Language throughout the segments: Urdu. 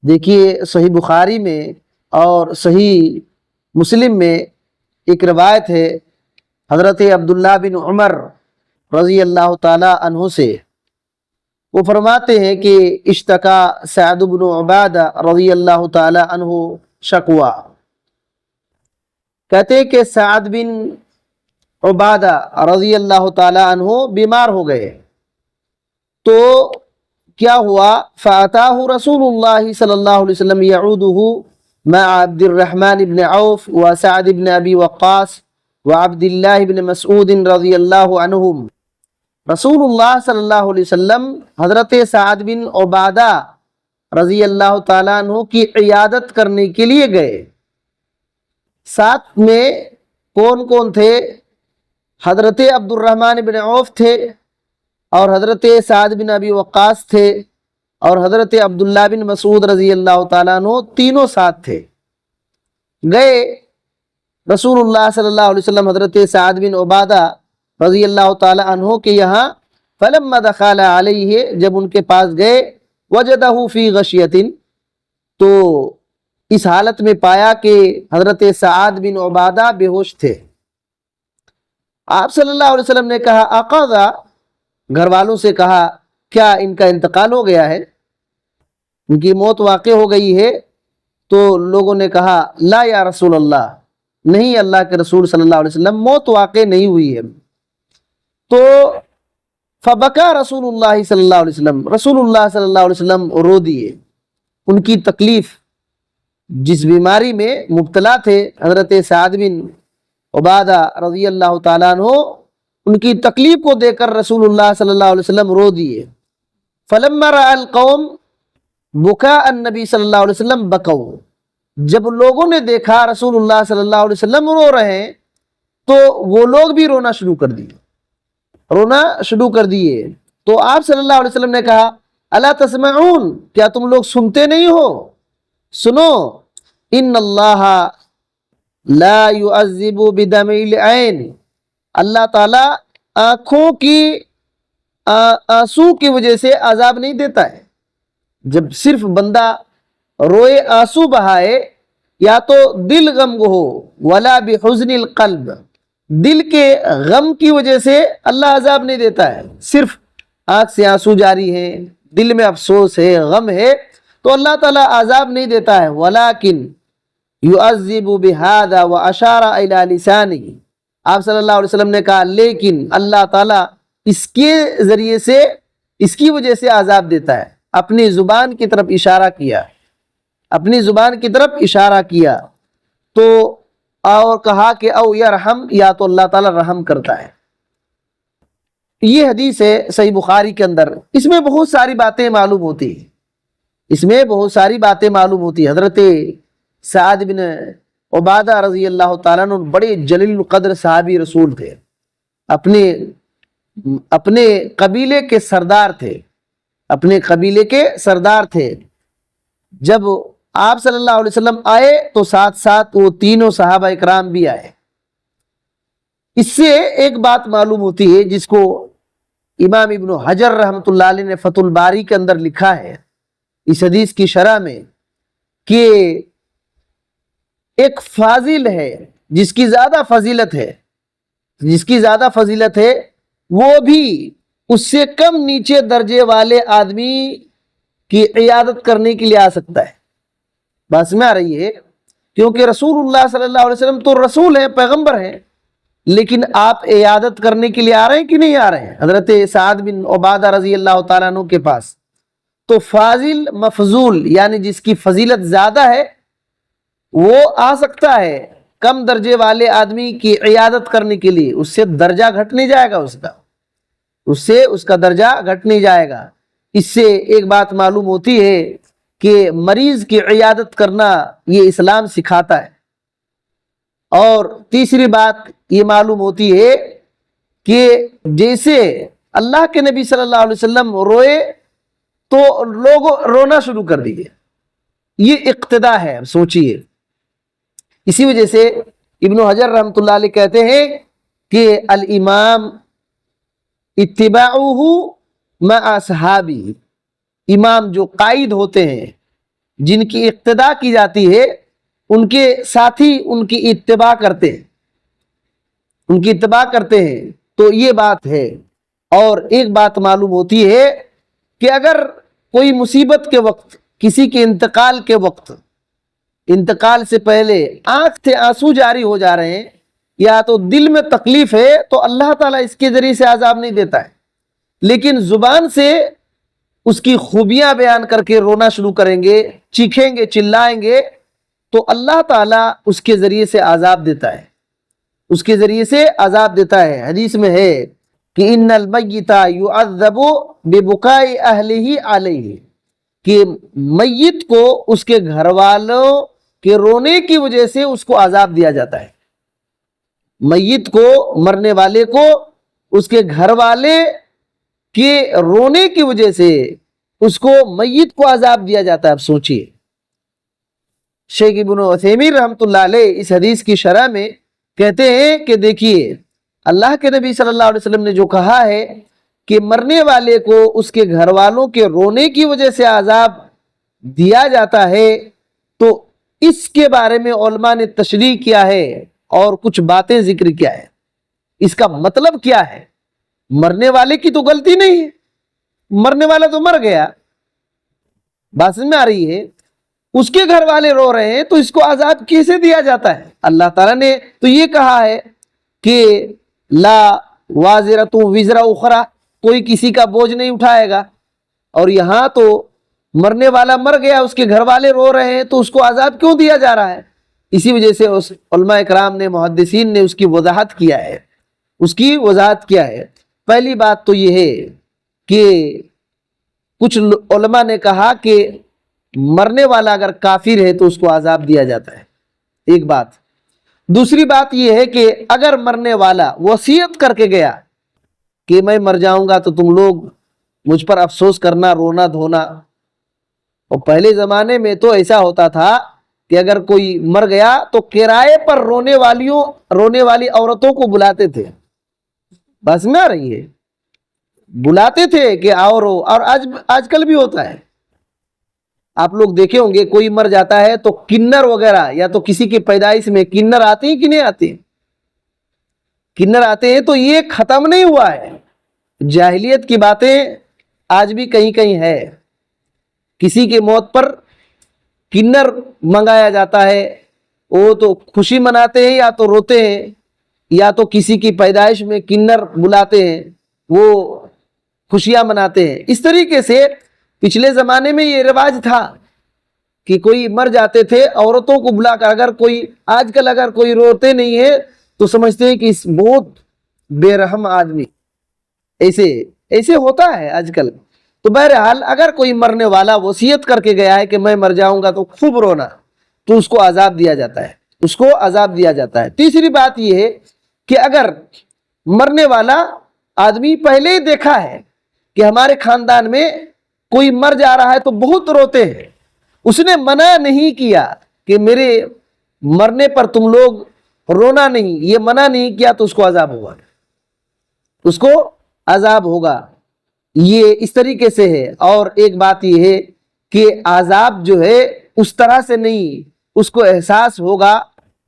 دیکھیے صحیح بخاری میں اور صحیح مسلم میں ایک روایت ہے حضرت عبداللہ بن عمر رضی اللہ تعالی عنہ سے، وہ فرماتے ہیں کہ اشتکا سعد بن عبادہ رضی اللہ تعالی عنہ شکوا، کہتے ہیں کہ سعد بن عبادہ رضی اللہ تعالی عنہ بیمار ہو گئے، تو کیا ہوا؟ فَأَتَاهُ رسول اللہ صلی اللہ علیہ وسلم يعوده مع عبد الرحمن بن عوف وسعد بن ابی وقاص وعبد اللہ بن مسعود رضی اللہ عنہم۔ رسول اللہ صلی اللہ علیہ وسلم حضرت سعد بن عبادہ رضی اللہ تعالیٰ عنہ کی عیادت کرنے کے لیے گئے۔ ساتھ میں کون کون تھے؟ حضرت عبد الرحمن بن عوف تھے، اور حضرت سعد بن ابی وقاص تھے، اور حضرت عبداللہ بن مسعود رضی اللہ تعالیٰ عنہ، تینوں ساتھ تھے۔ گئے رسول اللہ صلی اللہ علیہ وسلم حضرت سعد بن عبادہ رضی اللہ تعالیٰ عنہ کے یہاں، فلما دخل علیہ، جب ان کے پاس گئے، وجدہ فی غشیۃ، تو اس حالت میں پایا کہ حضرت سعد بن عبادہ بے ہوش تھے۔ آپ صلی اللہ علیہ وسلم نے کہا اقضا، گھر والوں سے کہا کیا ان کا انتقال ہو گیا ہے، ان کی موت واقع ہو گئی ہے؟ تو لوگوں نے کہا لا یا رسول اللہ، نہیں اللہ کے رسول صلی اللہ علیہ وسلم، موت واقع نہیں ہوئی ہے۔ تو فبکا رسول اللہ صلی اللہ علیہ وسلم، رسول اللہ صلی اللہ علیہ وسلم رو دیے۔ ان کی تکلیف، جس بیماری میں مبتلا تھے حضرت سعد بن عبادہ رضی اللہ تعالیٰ عنہ، ان کی تکلیف کو دیکھ کر رسول اللہ صلی اللہ علیہ وسلم رو دیے۔ فلما رأى القوم بکاء النبی صلی اللہ علیہ وسلم بکوا، جب لوگوں نے دیکھا رسول اللہ صلی اللہ علیہ وسلم رو رہے ہیں تو وہ لوگ بھی رونا شروع کر دیے۔ تو آپ صلی اللہ علیہ وسلم نے کہا الا تسمعون، کیا تم لوگ سنتے نہیں ہو؟ سنو، ان اللہ لا يعذب بدمع العین، اللہ تعالیٰ آنکھوں کی آنسو کی وجہ سے عذاب نہیں دیتا ہے۔ جب صرف بندہ روئے، آنسو بہائے، یا تو دل غم ہو، ولا بحزن القلب، دل کے غم کی وجہ سے اللہ عذاب نہیں دیتا ہے۔ صرف آنکھ سے آنسو جاری ہیں، دل میں افسوس ہے، غم ہے، تو اللہ تعالیٰ عذاب نہیں دیتا ہے۔ ولیکن یعذب بہذا واشار الی لسانہ، آپ صلی اللہ علیہ وسلم نے کہا لیکن اللہ تعالیٰ اس کے ذریعے سے، اس کی وجہ سے عذاب دیتا ہے۔ اپنی زبان کی طرف اشارہ کیا، اپنی زبان کی طرف اشارہ کیا، تو اور کہا کہ او یرحم، یا تو اللہ تعالیٰ رحم کرتا ہے۔ یہ حدیث ہے صحیح بخاری کے اندر۔ اس میں بہت ساری باتیں معلوم ہوتی ہیں، حضرت سعد بن عبادہ رضی اللہ تعالیٰ عنہ بڑے جلیل القدر صحابی رسول تھے، اپنے قبیلے کے سردار تھے۔ جب آپ صلی اللہ علیہ وسلم آئے تو ساتھ ساتھ وہ تینوں صحابہ اکرام بھی آئے۔ اس سے ایک بات معلوم ہوتی ہے، جس کو امام ابن حجر رحمۃ اللہ علیہ نے فتح الباری کے اندر لکھا ہے اس حدیث کی شرح میں، کہ ایک فاضل ہے جس کی زیادہ فضیلت ہے، وہ بھی اس سے کم نیچے درجے والے آدمی کی عیادت کرنے کے لیے آ سکتا ہے۔ بات میں آ رہی ہے، کیونکہ رسول اللہ صلی اللہ علیہ وسلم تو رسول ہیں، پیغمبر ہیں، لیکن آپ عیادت کرنے کے لیے آ رہے ہیں کہ نہیں آ رہے ہیں حضرت سعد بن عبادہ رضی اللہ تعالیٰ عنہ کے پاس؟ تو فاضل مفضول، یعنی جس کی فضیلت زیادہ ہے، وہ آ سکتا ہے کم درجے والے آدمی کی عیادت کرنے کے لیے، اس سے درجہ گھٹ نہیں جائے گا، اس کا درجہ گھٹ نہیں جائے گا۔ اس سے ایک بات معلوم ہوتی ہے کہ مریض کی عیادت کرنا یہ اسلام سکھاتا ہے۔ اور تیسری بات یہ معلوم ہوتی ہے کہ جیسے اللہ کے نبی صلی اللہ علیہ وسلم روئے تو لوگ رونا شروع کر دیے، یہ اقتدا ہے۔ اب سوچئے، اسی وجہ سے ابن حجر رحمۃ اللہ علیہ کہتے ہیں کہ الامام اتباعہ مع اصحابہ، امام جو قائد ہوتے ہیں جن کی اقتدا کی جاتی ہے ان کے ساتھی ان کی اتباع کرتے ہیں، ان کی اتباع کرتے ہیں، تو یہ بات ہے۔ اور ایک بات معلوم ہوتی ہے کہ اگر کوئی مصیبت کے وقت، کسی کے انتقال کے وقت، انتقال سے پہلے آنکھ سے آنسو جاری ہو جا رہے ہیں یا تو دل میں تکلیف ہے، تو اللہ تعالیٰ اس کے ذریعے سے عذاب نہیں دیتا ہے، لیکن زبان سے اس کی خوبیاں بیان کر کے رونا شروع کریں گے، چیخیں گے، چلائیں گے، تو اللہ تعالیٰ اس کے ذریعے سے عذاب دیتا ہے، اس کے ذریعے سے عذاب دیتا ہے۔ حدیث میں ہے کہ ان المیت یعذب ببکاء اہلہ علیہ، کہ میت کو اس کے گھر والوں کے رونے کی وجہ سے اس کو عذاب دیا جاتا ہے، میت کو، مرنے والے کو اس کے گھر والے کے رونے کی وجہ سے اس کو، میت کو عذاب دیا جاتا ہے۔ اب سوچئے، شیخ ابن عثیمین رحمۃ اللہ علیہ اس حدیث کی شرح میں کہتے ہیں کہ دیکھیے، اللہ کے نبی صلی اللہ علیہ وسلم نے جو کہا ہے کہ مرنے والے کو اس کے گھر والوں کے رونے کی وجہ سے عذاب دیا جاتا ہے، تو اس کے بارے میں علماء نے تشریح کیا ہے اور کچھ باتیں ذکر کیا ہے۔ اس کا مطلب کیا ہے؟ مرنے والے کی تو غلطی نہیں ہے، مرنے والا تو مر گیا، بات سمجھ میں آ رہی ہے، اس کے گھر والے رو رہے ہیں، تو اس کو عذاب کیسے دیا جاتا ہے؟ اللہ تعالیٰ نے تو یہ کہا ہے کہ لا وازرۃ وزر اخری، کوئی کسی کا بوجھ نہیں اٹھائے گا، اور یہاں تو مرنے والا مر گیا، اس کے گھر والے رو رہے ہیں، تو اس کو عذاب کیوں دیا جا رہا ہے؟ اسی وجہ سے اس علماء کرام نے، محدثین نے اس کی وضاحت کیا ہے، اس کی وضاحت کیا ہے۔ پہلی بات تو یہ ہے کہ کچھ علماء نے کہا کہ مرنے والا اگر کافر ہے تو اس کو عذاب دیا جاتا ہے، ایک بات۔ دوسری بات یہ ہے کہ اگر مرنے والا وصیت کر کے گیا کہ میں مر جاؤں گا تو تم لوگ مجھ پر افسوس کرنا، رونا دھونا، اور پہلے زمانے میں تو ایسا ہوتا تھا کہ اگر کوئی مر گیا تو کرائے پر رونے والی عورتوں کو بلاتے تھے، بس میں آ رہی ہے، بلاتے تھے کہ آؤ رو، اور آج کل بھی ہوتا ہے۔ آپ لوگ دیکھے ہوں گے کوئی مر جاتا ہے تو کنر وغیرہ، یا تو کسی کی پیدائش میں کنر آتے ہیں کہ نہیں آتے؟ کنر آتے ہیں، تو یہ ختم نہیں ہوا ہے، جاہلیت کی باتیں آج بھی کہیں کہیں ہے۔ کسی کی موت پر کنر منگایا جاتا ہے، وہ تو خوشی مناتے ہیں یا تو روتے ہیں، یا تو کسی کی پیدائش میں کنر بلاتے ہیں، وہ خوشیاں مناتے ہیں۔ اس طریقے سے پچھلے زمانے میں یہ رواج تھا کہ کوئی مر جاتے تھے، عورتوں کو بلا کر، اگر کوئی آج کل اگر کوئی روتے نہیں ہے تو سمجھتے ہیں کہ اس بہت بے رحم آدمی، ایسے ہوتا ہے آج کل۔ تو بہرحال اگر کوئی مرنے والا وصیت کر کے گیا ہے کہ میں مر جاؤں گا تو خوب رونا، تو اس کو عذاب دیا جاتا ہے، اس کو عذاب دیا جاتا ہے۔ تیسری بات یہ ہے کہ اگر مرنے والا آدمی پہلے ہی دیکھا ہے کہ ہمارے خاندان میں کوئی مر جا رہا ہے تو بہت روتے ہیں، اس نے منع نہیں کیا کہ میرے مرنے پر تم لوگ رونا نہیں، یہ منع نہیں کیا، تو اس کو عذاب ہوگا، اس کو عذاب ہوگا۔ یہ اس طریقے سے ہے۔ اور ایک بات یہ ہے کہ عذاب جو ہے اس طرح سے نہیں، اس کو احساس ہوگا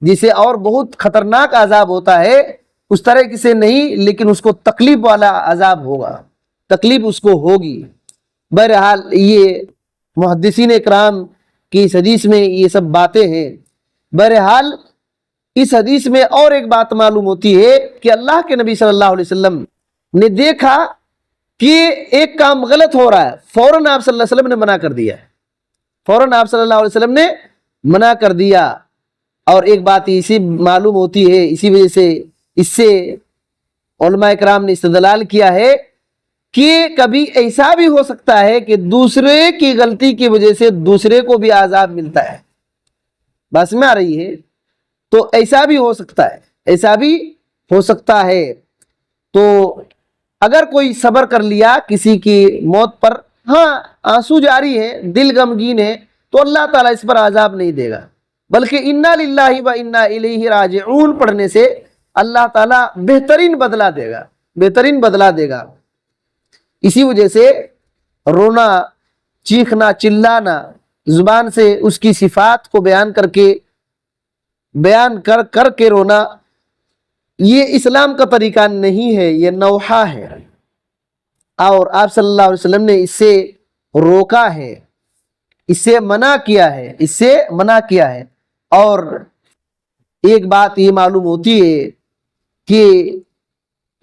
جسے اور بہت خطرناک عذاب ہوتا ہے اس طرح سے نہیں، لیکن اس کو تکلیف والا عذاب ہوگا، تکلیف اس کو ہوگی۔ بہرحال یہ محدثین اکرام کی اس حدیث میں یہ سب باتیں ہیں۔ بہرحال اس حدیث میں اور ایک بات معلوم ہوتی ہے کہ اللہ کے نبی صلی اللہ علیہ وسلم نے دیکھا کہ ایک کام غلط ہو رہا ہے، فوراً آپ صلی اللہ علیہ وسلم نے منع کر دیا، فوراً آپ صلی اللہ علیہ وسلم نے منع کر دیا۔ اور ایک بات اسی معلوم ہوتی ہے، اسی وجہ سے اس سے علماء کرام نے استدلال کیا ہے کہ کبھی ایسا بھی ہو سکتا ہے کہ دوسرے کی غلطی کی وجہ سے دوسرے کو بھی عذاب ملتا ہے، بس میں آ رہی ہے، تو ایسا بھی ہو سکتا ہے، ایسا بھی ہو سکتا ہے۔ تو اگر کوئی صبر کر لیا کسی کی موت پر، ہاں آنسو جاری ہے، دل غمگین ہے، تو اللہ تعالیٰ اس پر عذاب نہیں دے گا، بلکہ انا للہ و انا الیہ راجعون پڑھنے سے اللہ تعالیٰ بہترین بدلہ دے گا، بہترین بدلہ دے گا۔ اسی وجہ سے رونا، چیخنا، چلانا زبان سے اس کی صفات کو بیان کر کے رونا، یہ اسلام کا طریقہ نہیں ہے، یہ نوحہ ہے، اور آپ صلی اللہ علیہ وسلم نے اس سے روکا ہے، اس سے منع کیا ہے۔ اور ایک بات یہ معلوم ہوتی ہے کہ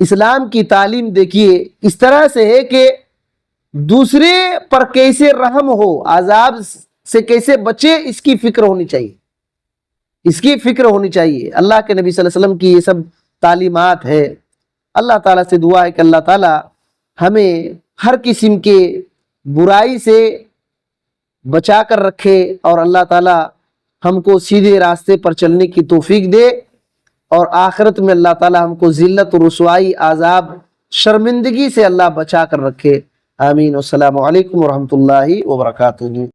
اسلام کی تعلیم دیکھیے اس طرح سے ہے کہ دوسرے پر کیسے رحم ہو، عذاب سے کیسے بچے، اس کی فکر ہونی چاہیے۔ اللہ کے نبی صلی اللہ علیہ وسلم کی یہ سب تعلیمات ہے۔ اللہ تعالیٰ سے دعا ہے کہ اللہ تعالیٰ ہمیں ہر قسم کے برائی سے بچا کر رکھے، اور اللہ تعالیٰ ہم کو سیدھے راستے پر چلنے کی توفیق دے، اور آخرت میں اللہ تعالیٰ ہم کو ذلت و رسوائی، عذاب، شرمندگی سے اللہ بچا کر رکھے۔ آمین۔ السلام علیکم ورحمۃ اللہ وبرکاتہ۔